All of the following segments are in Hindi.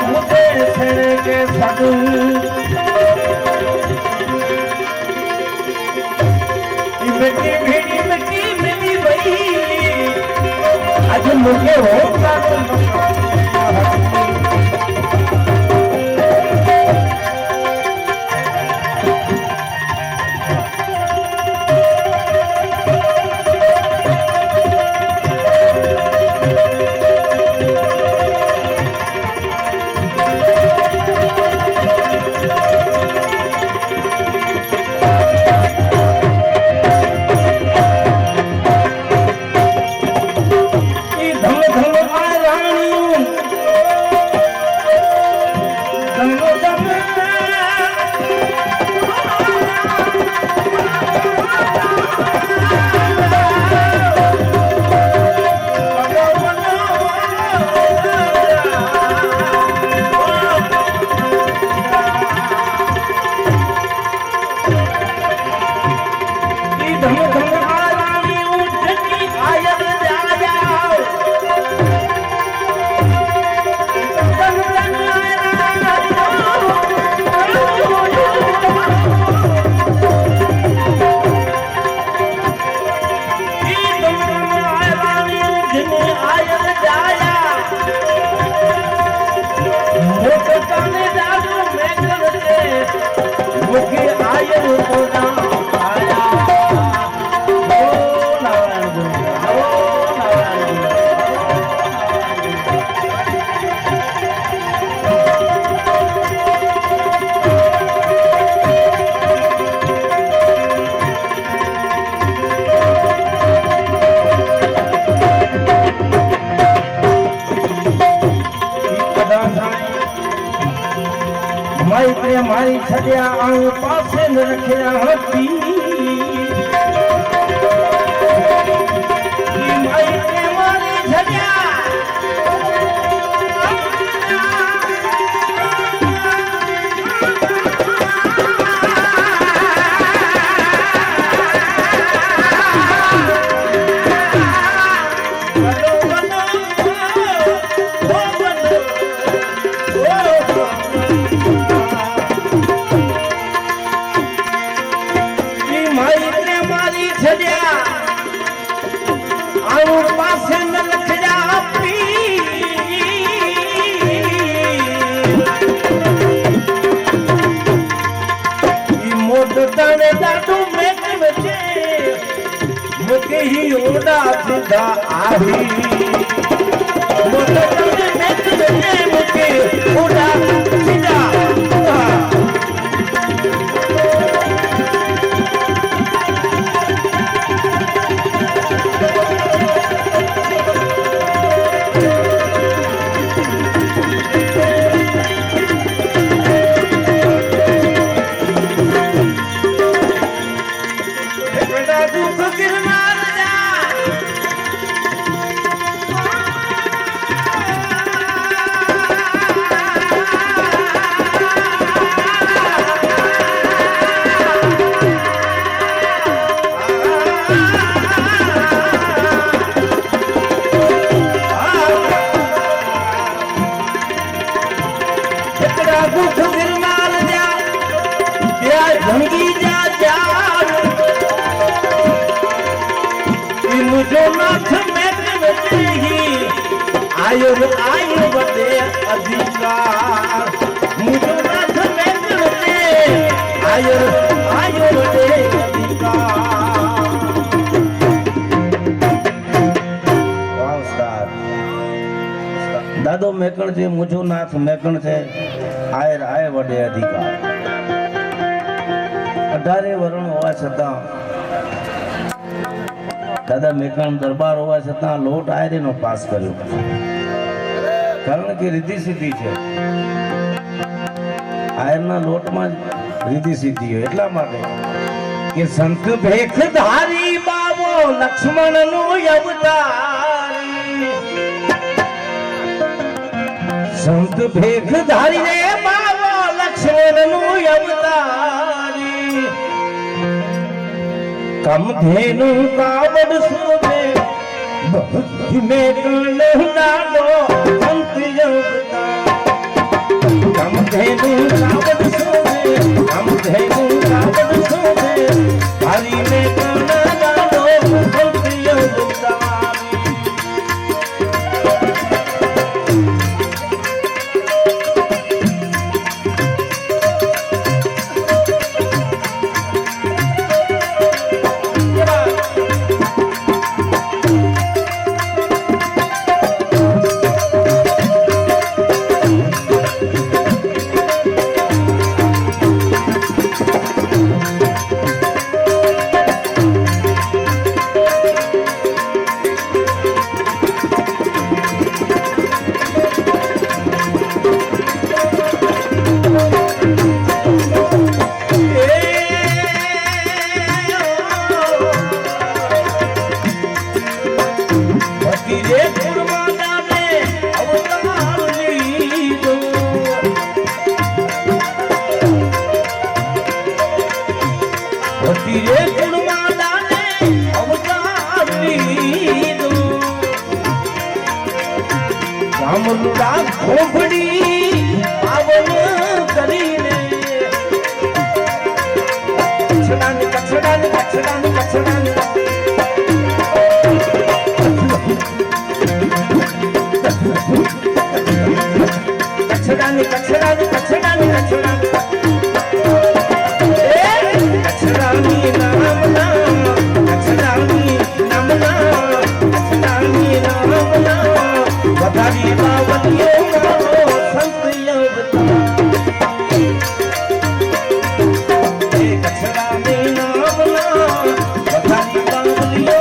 मुझे छेड़े के साधु मिट्टी भेड़ी मिट्टी मिली भई आज मुझे होगा मारी छड़िया आऊं पासे न रखिया हथी माई ने मारी छड़िया ही ओडा सीधा आही मुझे ओडा सीधा आयो आयो बदे अधिकार मुझे नाथ में बदे आयो आयो बदे अधिकार दादो मेकण छे मुझो नाथ मेकण छे आयर आय बदे अधिकार 18 वरण होवा छता दादा मेकण दरबार होवा छता लोट आयरे नो पास कर्यो कारण के रिद्धि सिद्धि है आयरना लोट में रिद्धि सिद्धि है એટલા માટે કે સંત ભેખધારી બાવો લક્ષ્મણ નો અવતારી સંત ભેખધારી રે બાવો લક્ષ્મણ નો અવતારી कम धेनु कावड़ सोवे बहुत में कण डालो संत अवतार કામધેનું રાવણ શોભે, કામધેનું રાવણ શોભે, ભારી ને કાના ગાડો ભક્તિય વૃંદાવી. ખોભડી પાવન કરીને કચડાની કચડાની કચડાની કચડાની કચડાની કચડાની કચડાની કચડાની કચડાની નામના કચડાની નામના કચડાની નામના વધારી બાવલીઓ સંતય કચડાની નામના વધારી બાવલીઓ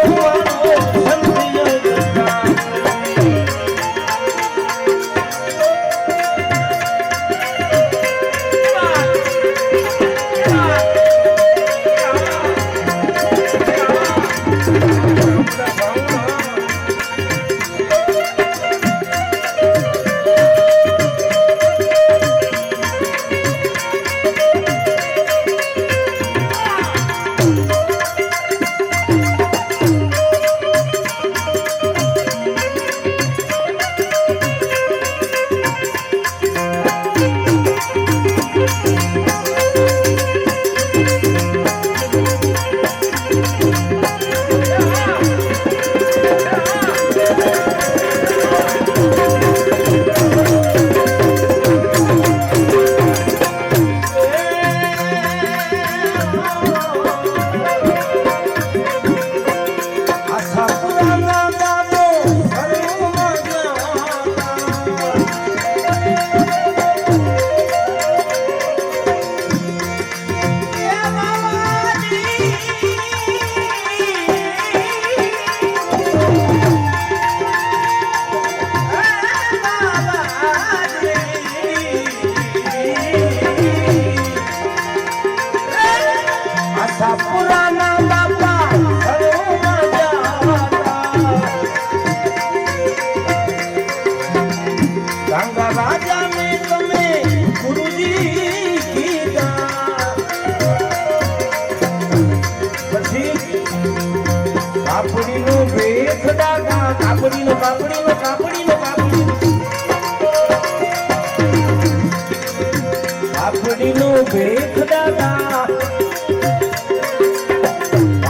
આપડીનો ભેખ દાદા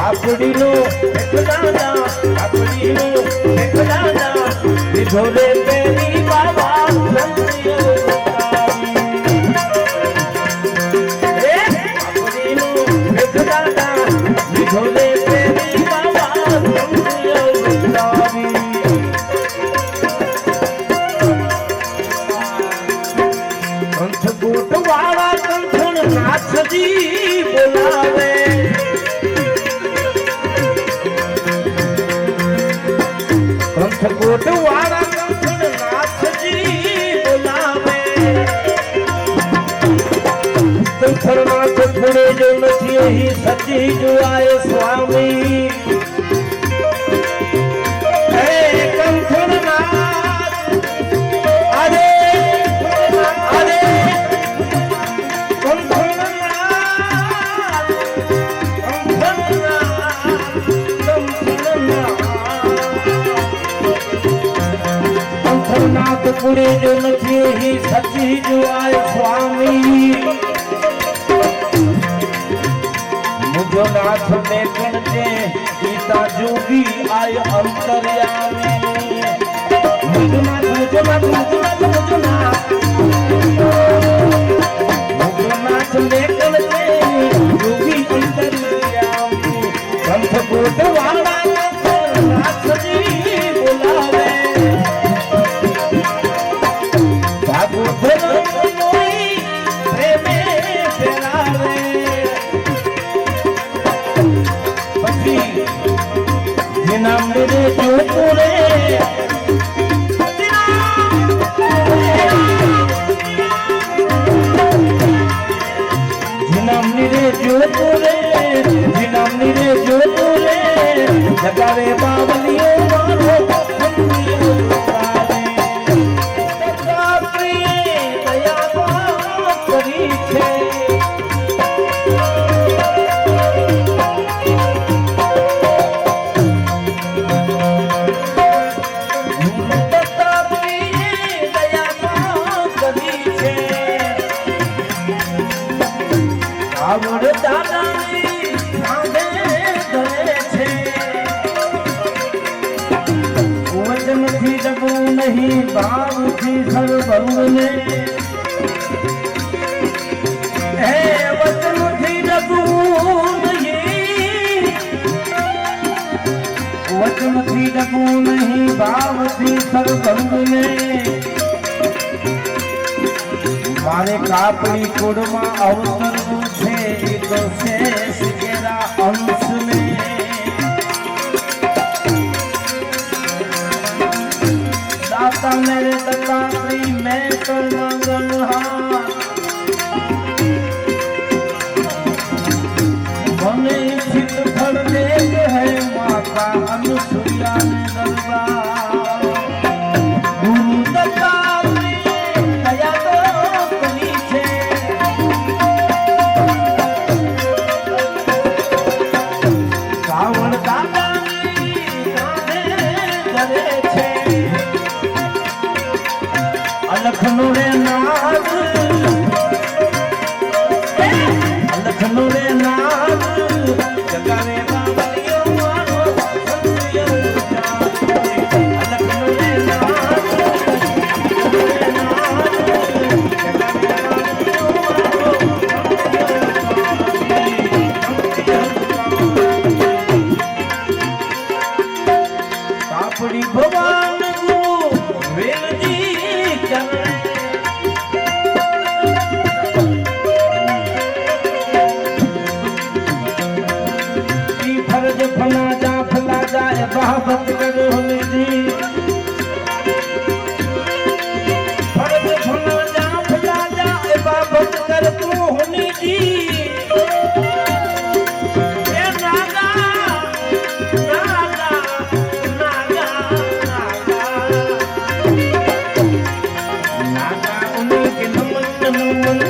આપડીનો ભેખ દાદા આપડીનો ભેખ દાદા લીધો રે પેરી બાબા આપડીનો ભેખ દાદા લીધો રે પેરી બાબા કંઠ વાળા કંઠણ નાથજી બોલાવે કંઠકોટ વાળા કંઠણ નાથજી બોલાવે કંઠણ નાથ થોડે જો નથી અહીં સજી જોવાય સ્વામી કંઠણ નાથ અરે પુરે जो નથી ही सची जो आए स्वामी मुझो नाथ देखण जे गीता जोगी आय अंतर्यामी मुझो नाथ मुझो नाथ मुझो नाथ मुझो नाथ मुझो नाथ देखण जे जोगी अंतर्यामी कंठ कोट वाला नाथ जी बुलावे भागवत मोई प्रेमे फेरावे जिना मेरे जो तुरे जिना मेरे जो तुरे जिना मेरे जो तुरे जगावे बावलियों मारो संगियों तारे तथा प्रिय दया करी छे आवड़ दादानी कांधे धरे छे वचन थी डबू नहीं भाव थी सर्वंग ने हे वचन थी डबू नहीं वचन थी डबू नहीं भाव थी सर्वंग ने मारे कापड़ी कुड़मा अवतर छे तो शेष गेरा अंश में दाता मेरे दत्तात्री मैं कर मंगल मने इच्छित फल देख है माता अनुसुईया ने दरबार गुरु दत्तात्री दया लखनऊ रे नाद लखनऊ रे नाद जगावे बावलियों मारो संगियों तारे लखनऊ रे नाद जगावे बावलियों मारो कापड़ी भगवान गुरु वेल जी फर्ज फला जाए बाबत करो जी फर्ज फला जाए बाबत कर तू होनी जी ए नागा नागा नागा नागा उन्हीं के नमन नमन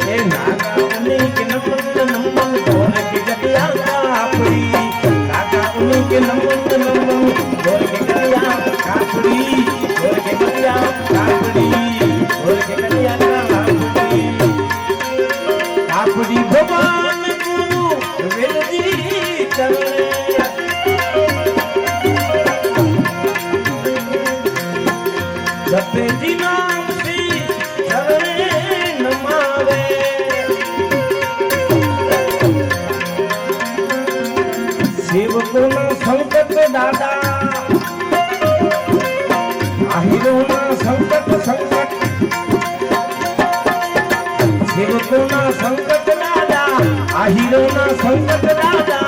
ए नागा उन्हीं के नमन नमन तोड़ के जटिया कापड़ी नागा उन्हीं के नमन नमन तोड़ के जटिया कापड़ी तोड़ के जटिया कापड़ी तोड़ के जटिया कापड़ी कापड़ी भगवान गुरु वेद जी चले जपे जी नाम से चले नमावे सेवकों ना संकट दादा आहिरों ना संकट संकट सेवकों ना संकट दादा आहिरों ना संकट दादा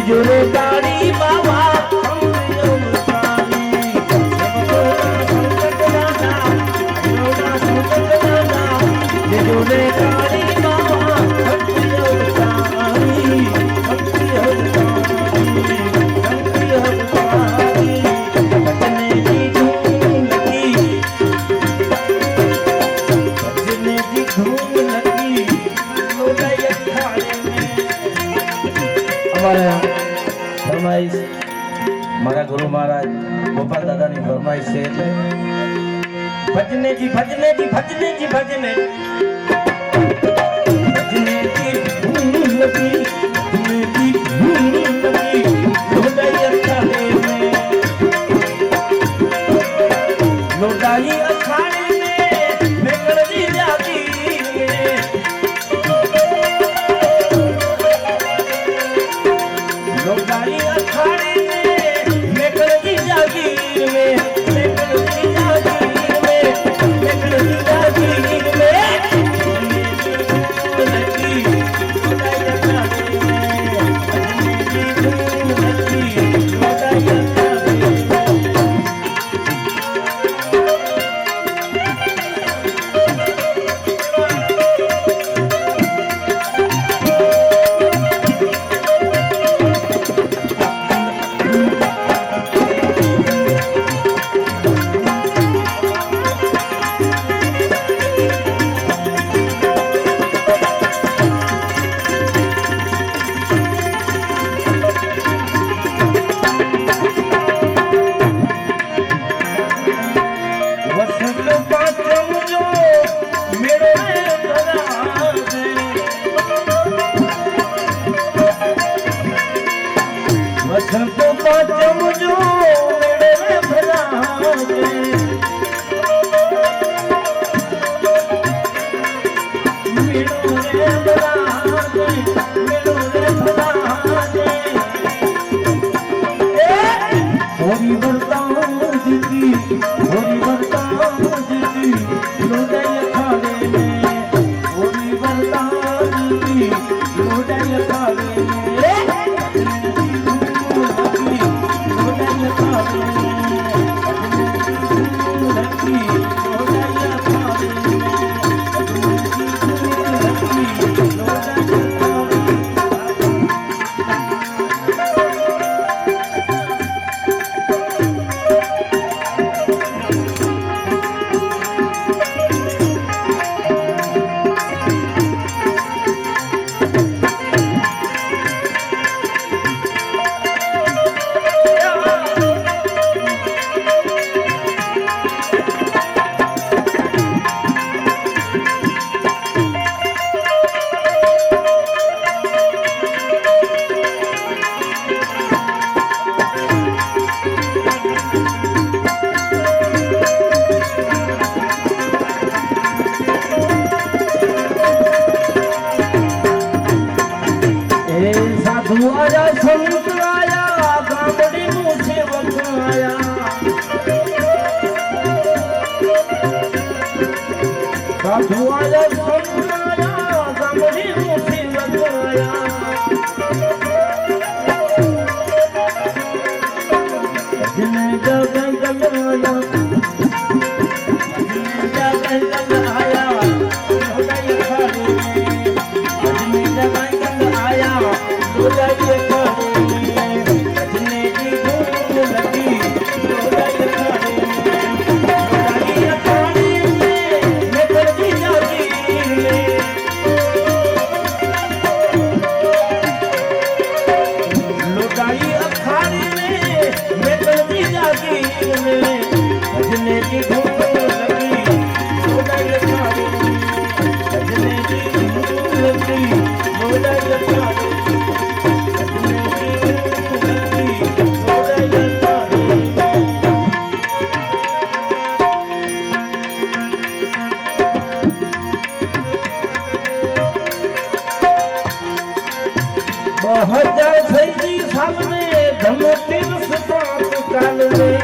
जोरे तारी बाबा संगियों तारी सेवकों ना संकट दादा आहिरों ना संकट दादा जोरे तारी बाबा संगियों तारी संगियों तारी बचने की धूम लगी बचने की धूम लगी लोटाई अखाड़े में हमारे फरमाइश मारा गुरु महाराज गोपाल दादा ने फरमाइश है भजने की भजने की भजने की भजने भजने की धूम लगी भजने की धूम लगी लोटाई अखाड़े में लोटाई अखाड़े में बिगड़ दी जाती लोटाई अखाड़े आया संत आया गामड़ी मुँह सेवक आया साधु आया संत आया गामड़ी मुँह सेवक आया भजने जगंगल आया भजने जगंगल आया भजने जगंगल आया लोटाई भजने की धूम लगी लोटाई अखाड़े में निकल दी जाती लोटाई अखाड़े में निकल दी जाती भजने की धूम लगी लोटाई अखाड़े भजने की धूम लगी लोटाई अखाड़े हजार सही साल में धन तीर्थ पाप काल में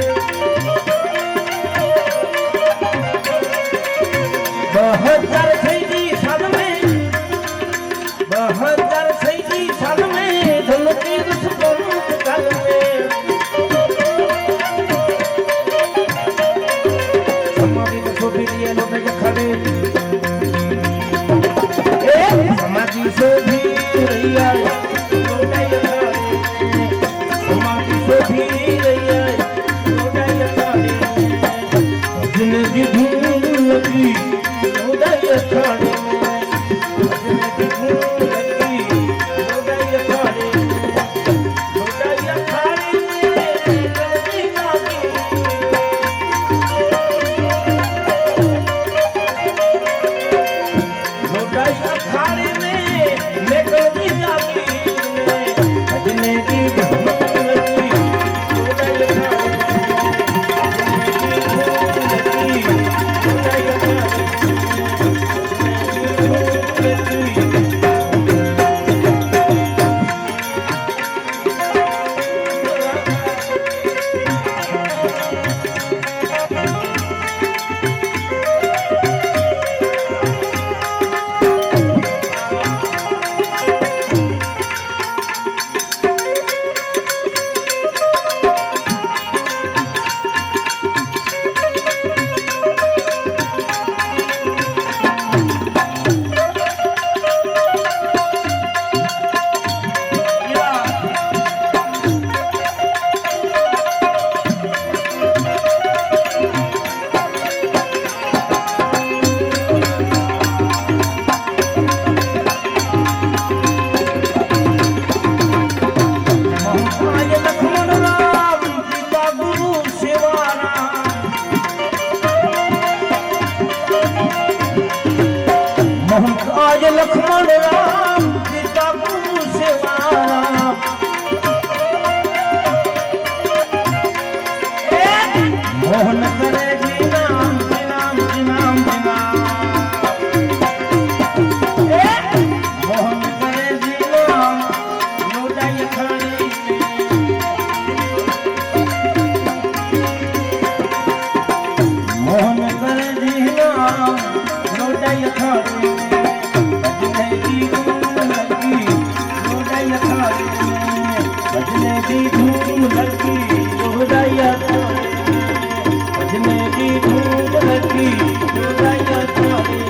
2000 सही साल में 2000 सही साल में धन तीर्थ पाप काल में समाधि को छोड़ दिया लोग खड़े समाधि से भी रैया भजने की धूम लगी लोटाई अखाड़े भजने की धूम लगी लोटाई अखाड़े लोटाई अखाड़े बलराम सीता से वाला मोहन करे जी नाम जी नाम जी नाम जी नाम मोहन करे जी नाम लोटाई खड़ी मोहन करे जी नाम लोटाई खड़ी भजने की धूम लगी लोटाई खड़ी भजने की धूम लगी लोटाई भजने की धूम लगी लोटाई खड़ी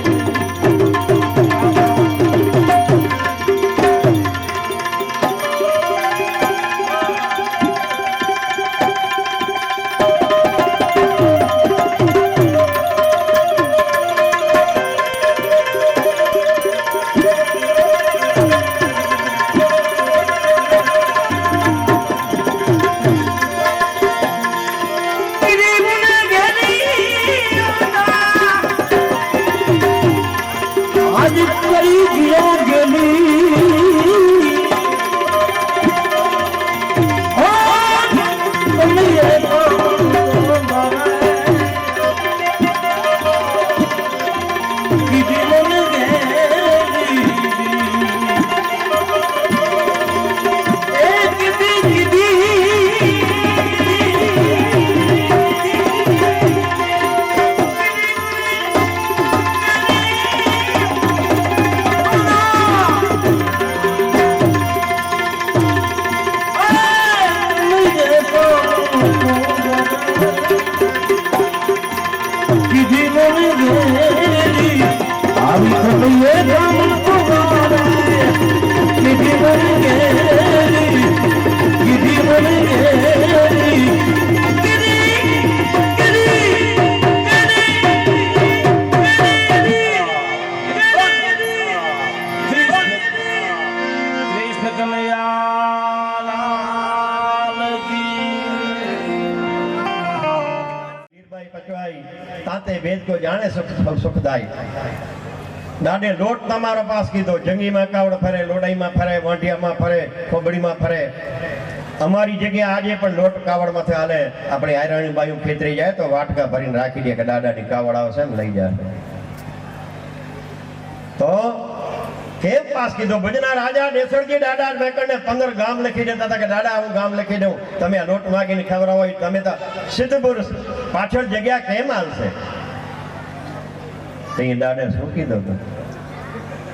सुखदाई दादे लोट तमारो पास कीधो जंगी में कावड़ फरे लोडाई में फरे वांटिया में फरे खोबड़ी में फरे अमारी जगह आजे पण लोट कावड़ में हाले अपनी आयराणी बायू खेतरी जाए तो वाटका भरीने राखी दे के दादा नी कावड़ आवशे ने लई जाए तो केम पास कीधो भजना राजा देसरजी दादा मेकण ने 15 गाम लखी देता था कि दादा हूँ गाम लखी दऊं तमे लोट मागीने खवरावो तमे तो सिद्ध पुरुष पाछळ जग्या केम हालशे दादे शू कीधुं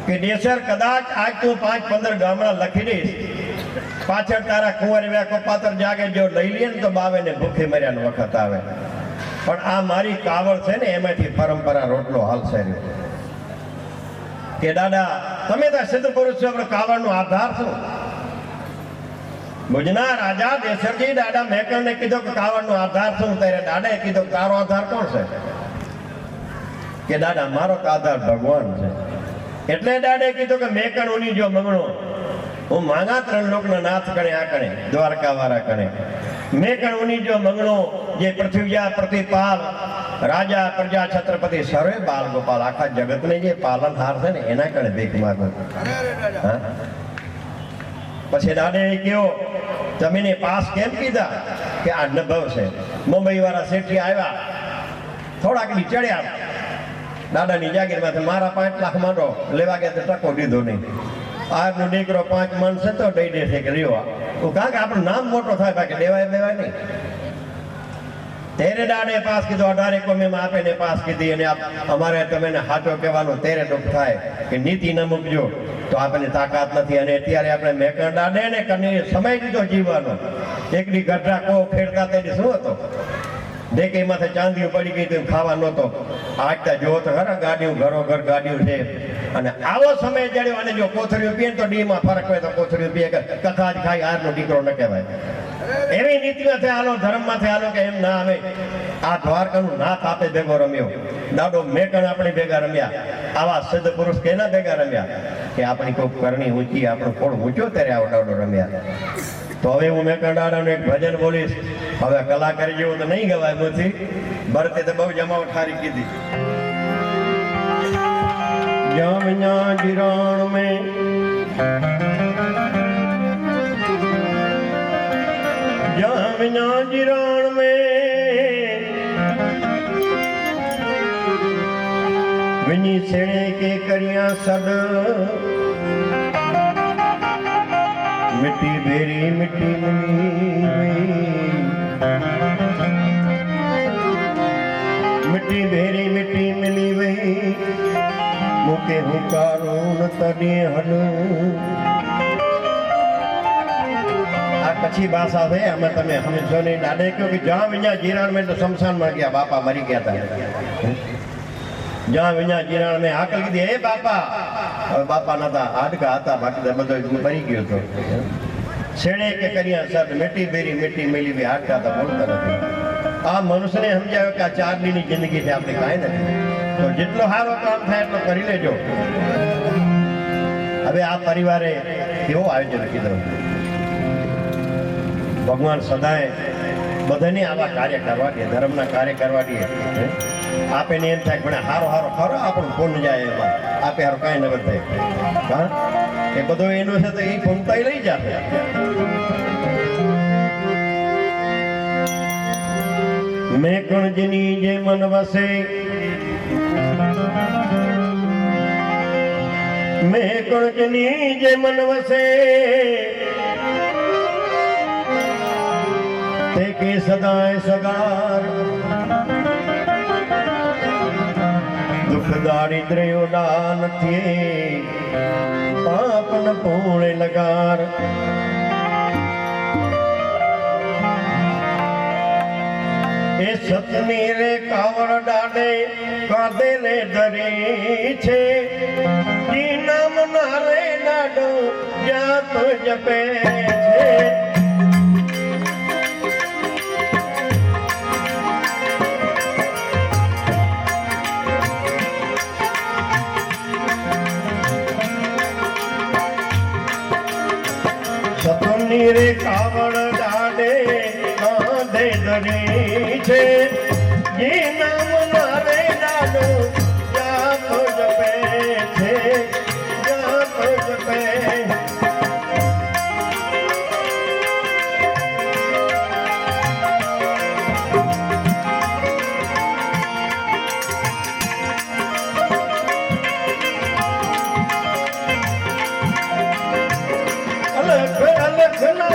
कि देसर कदाच आज तू 5-15 गामड़ा लखी दईश पाछळ तारा कुंवर व्याको पात्र जागे जो लई ले तो बावे ने भूखे मर्या वखत आवे पण आ मारी कावड़ छे ने एमांथी परंपरा रोटलो हालशे के दादा तमे तो सिद्ध पुरुष छो पण कावड़नो आधार शू भुजना राजा देसरजी दादा मेकण ने कीधुं कि कावड़नो आधार शू त्यारे दादाए कीधुं तारो आधार कोण छे के दादा मारो तो आधार भगवान है एटले दादे कीधुं के मेकण उनी जो मंगणो हूँ मांगा 3 लोकना नाथ कणे आ कणे द्वारका वाला कणे मेकण उनी जो मंगणो जे पृथ्वीजा प्रतिपाल राजा प्रजा छत्रपति सर्वे बाल गोपाल आखा जगत ने जे पालनहार छे ने एना कणे भीख मागो हां पछी दादे कहो तमे ने पास केम कीधा के आ अनुभव छे मुंबई वाला सेठी आव्या थोड़ा दी चढ़्या दादा नी जागीर में मारा 5 लाख मांडो लेवा गया तो टको दीधो नहीं आज नो दीकरो 5 मन से तो दई दे के रियो वो कहा कि आपन नाम मोटो थाय बाकी देवाय देवाय नहीं तेरे दादे पास कीधो 18 को में आपे ने पास कीधी अने आप हमारे तमे ने हाचो कहेवानो तेरे दुख थाय कि नीति न मुकजो तो आपने ताकात नहीं अने अत्यारे आपणे मेकण दादे ने कने समय दीधो जीवવાનો एकडी गड्ढा को फेरता तेडी शुं हतो देखे माथे चांदी पड़ी गई तो खावा नतो आज तो जो तो खरा गाड़ियों घरों घर गाड़ियों है अने आवो समय जड़्यो अने जो कोथरियों पीए तो डी में फरक होय तो कोथरियों पीए कथाज खाई हार नो दीकरो न कहेवाय एवी नीति में थे हालो धर्म में थे हालो के एम ना आवे आ द्वारकानु नाथ आपे भेगो रम्यो दादो मेकण अपनी भेगा रम्या आवा सिद्ध पुरुष केना भेगा रम्या के अपनी को करनी ऊंची आपनो कोण ऊंचो तेरे आव दादो रम्या तो हवे हूँ मेकण दादानु एक भजन बोलीश हवे कलाकारी जेवुं तो नहीं गवाय मुथी भरते तो बहु जमाव ठारी कीधी जामिया जिरान में जामिया जिरान में वनी सेणे के करिया सद मिट्टी भेरी मिट्टी मिट्टी भेरी मिट्टी मिली वही मुके हुकारो न तने हल आ कच्छी भाषा है हमें तमे समझो नहीं डाले क्योंकि जहाँ विना जीरण में तो शमशान में गया बापा मरी गया था जहाँ विना जीरण में आकल की हे बापा और बापा ना था हाडका था बाकी तो बदो मरी गयो तो छेड़े के करिया सब मिट्टी बेरी मिट्टी मिली भी हाडका था बोलता नहीं आ मनुष्य ने समझायो कि 4 दी ની જિંદગી છે આપણે કાઈ નથી તો જેટલો સારો કામ થાય એટલો કરી લેજો હવે આ પરિવારે કેવો આયોજન કીધું ભગવાન સદાય બધાને આવા કાર્ય કરવા દે ધર્મના કાર્ય કરવા દે આપે ને એમ થાય પણ હારો હારો ખરો આપણું પૂર્ણ જાય એમાં આપે હારો કાંઈ ન થાય હા એ બધો એનો છે તો એ પૂર્ણતાઈ લઈ જાય मैं कणजनी जे मन वसे मैं कणजनी जे मन वसे ते के सदाए सगार दुख दारिद्र्य उडान थे पाप न पूर्ण लगार सतनी रे कावड़ डाडे कादे रे धरी छे जी नाम नारे डाडो या तो जपे छे सतनी रे कावड़ डाडे कादे धरी छे जी नाम नारे डालो या तो जपे छे या तो जपे अलग अलग ना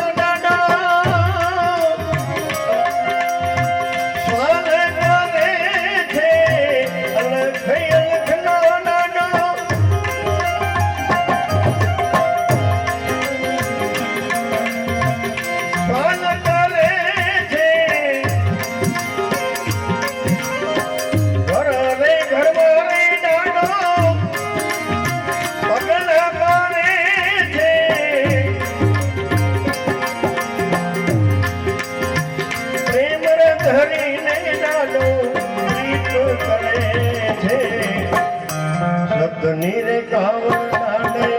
नीरे कावड़ डाले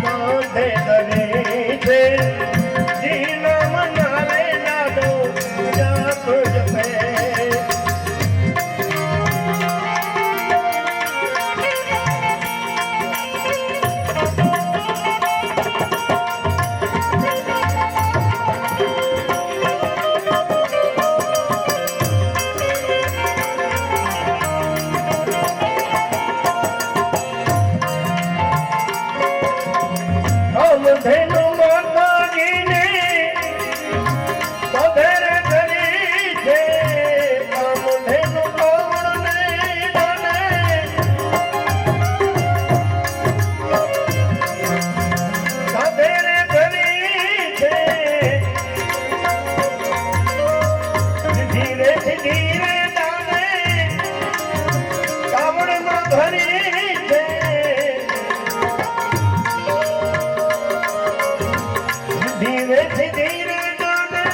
माथे धरी छे जी नाम नारे डालो या तो जपे धेनु माता जी ने बधेरे धरी छे काम धेनु कावड़ ने डाले बधेरे धरी छे धीरे धीरे डाले कावड़ में धरी छे धीरे धीरे डाले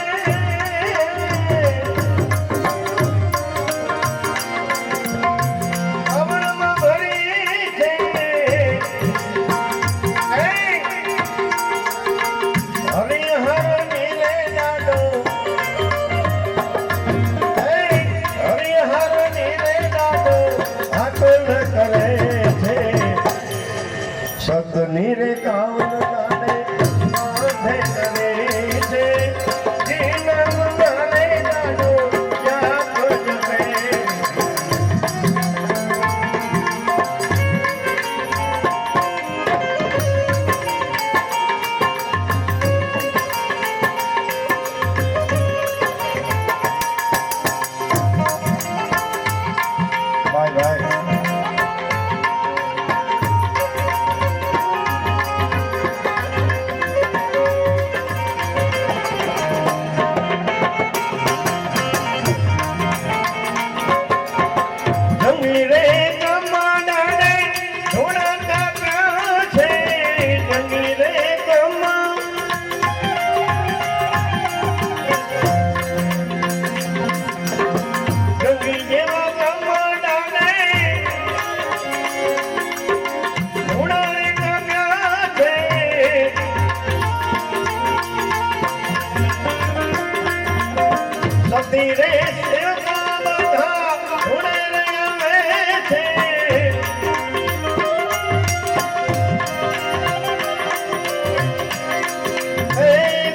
कावड़ में भरी छे हरि हर नीले डालो हरि हर नीले डालो हाथ न करे छे સતની રે કાવન દાડે માથે કરે છે જીનમ મારે દાડો જાપ જપે ભાઈ જંગલી રે કમાડાને ધોળાતા પ્રાણ છે જંગલી રે કમા જંગલી જેવા કમાડાને ધોળાને કાપ્યા છે સતી રે સેવકા બધા ધોળે રે આવે છે હે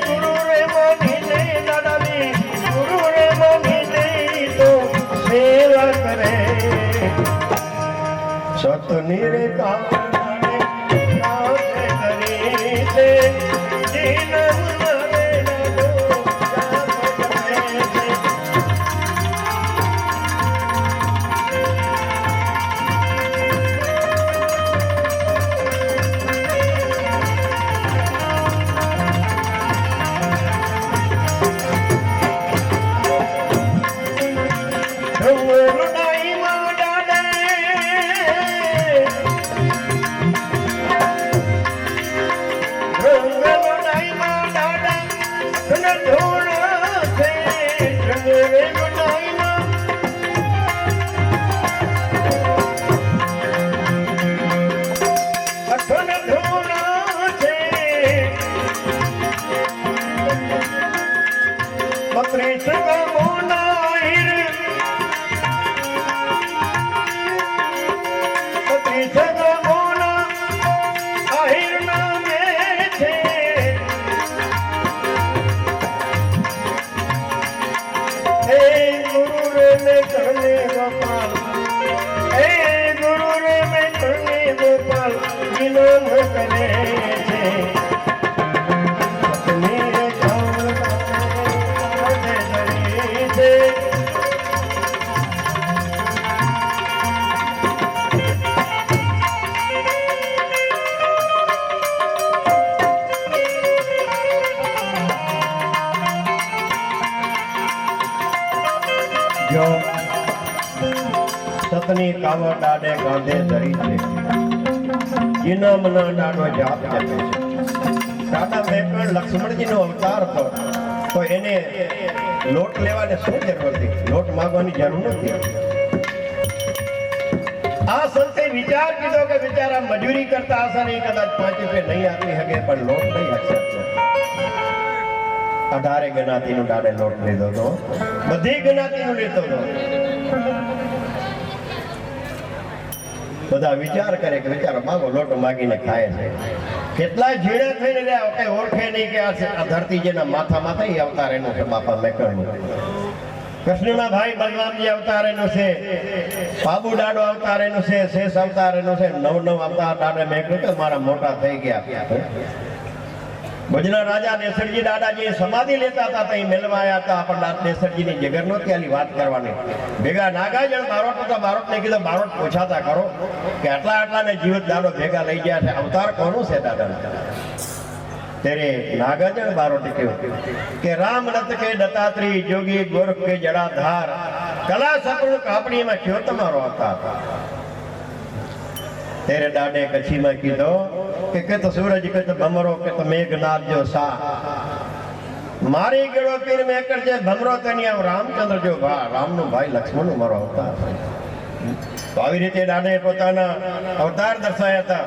ગુરુ રે મોનીને દાદાની ગુરુ રે મોનીને તો સેવા કરે સતની રે કાવડાને કાવે કરી છે જીનમ મારે દાડો જાપ જપે છે ઢોલડાઈ માડાને ઢોલડાઈ માડાને ધન ધોળા છે ઢોલડાઈ માં ધન ધોળા છે બકરી સગા મોનાઈર બકરી સગા મોના આહિર નામે છે હે ગુરુ રે મેં કરને ગોપાલ હે ગુરુ રે મેં કરને ગોપાલ વિનમ કરે છે સતની રે કાવડાને કાંધે ધરી છે જો સતની કાવડ દાડે કાંધે ધરી છે જીનમના દાડો જાપ જપે છે દાદા મેકણ લક્ષ્મણજીનો અવતાર હતો તો એને લોટ લેવાને શું જરૂર હતી લોટ માંગવાની જરૂર નથી આ સંતે વિચાર કીધો કે બિચારા મજૂરી કરતા હશે નહીં કદાચ 5 રૂપિયા નહીં આપી શકે પણ લોટ નહીં હશે 18 જ્ઞાતિનું દાડે લોટ લીધો હતો બધી જ્ઞાતિનું લીધો હતો બધા વિચાર કરે કે વિચારો માગો લોટ માગીને ખાય છે કેટલા ઝીણા થઈને રહ્યા કઈ ઓળખે નહીં કે આ ધરતી જેના માથામાં થઈ અવતાર એનું છે બાપા મેકણનું કૃષ્ણના ભાઈ બલરામજી અવતાર એનું છે બાબુ દાડો અવતાર એનું છે શેષ અવતાર એનું છે નવ અવતાર દાડે મેકણ કે મારા મોટા થઈ ગયા ભુજના રાજા નેસરજી દાદાજી સમાધિ લેતા હતા ત્યાં મેલવા આવ્યા હતા આપણા નેસરજીની જગર નહોતી આલી વાત કરવાની ભેગા નાગાજણ બારોટ હતા બારોટને કીધું બારોટ પૂછાતા કરો કે આટલાને જીવત દાડો ભેગા લઈ ગયા છે અવતાર કોનું છે દાદા तेरे नागाजन बारोट के राम रत के दत्तात्री जोगी गोरख के जड़ाधार कला सपन कापड़ी में क्यों तमारो अवतार तेरे डाडे कच्छी में कीधो के तो सूरज के तो भमरो के तो मेघनाथ जो सा मारी गेड़ो पीर में कर जे भमरो तनिया रामचंद्र जो भा राम नो भाई लक्ष्मण नो मारो अवतार तो આવી રીતે દાદાએ પોતાના અવતાર દર્શાવ્યા હતા।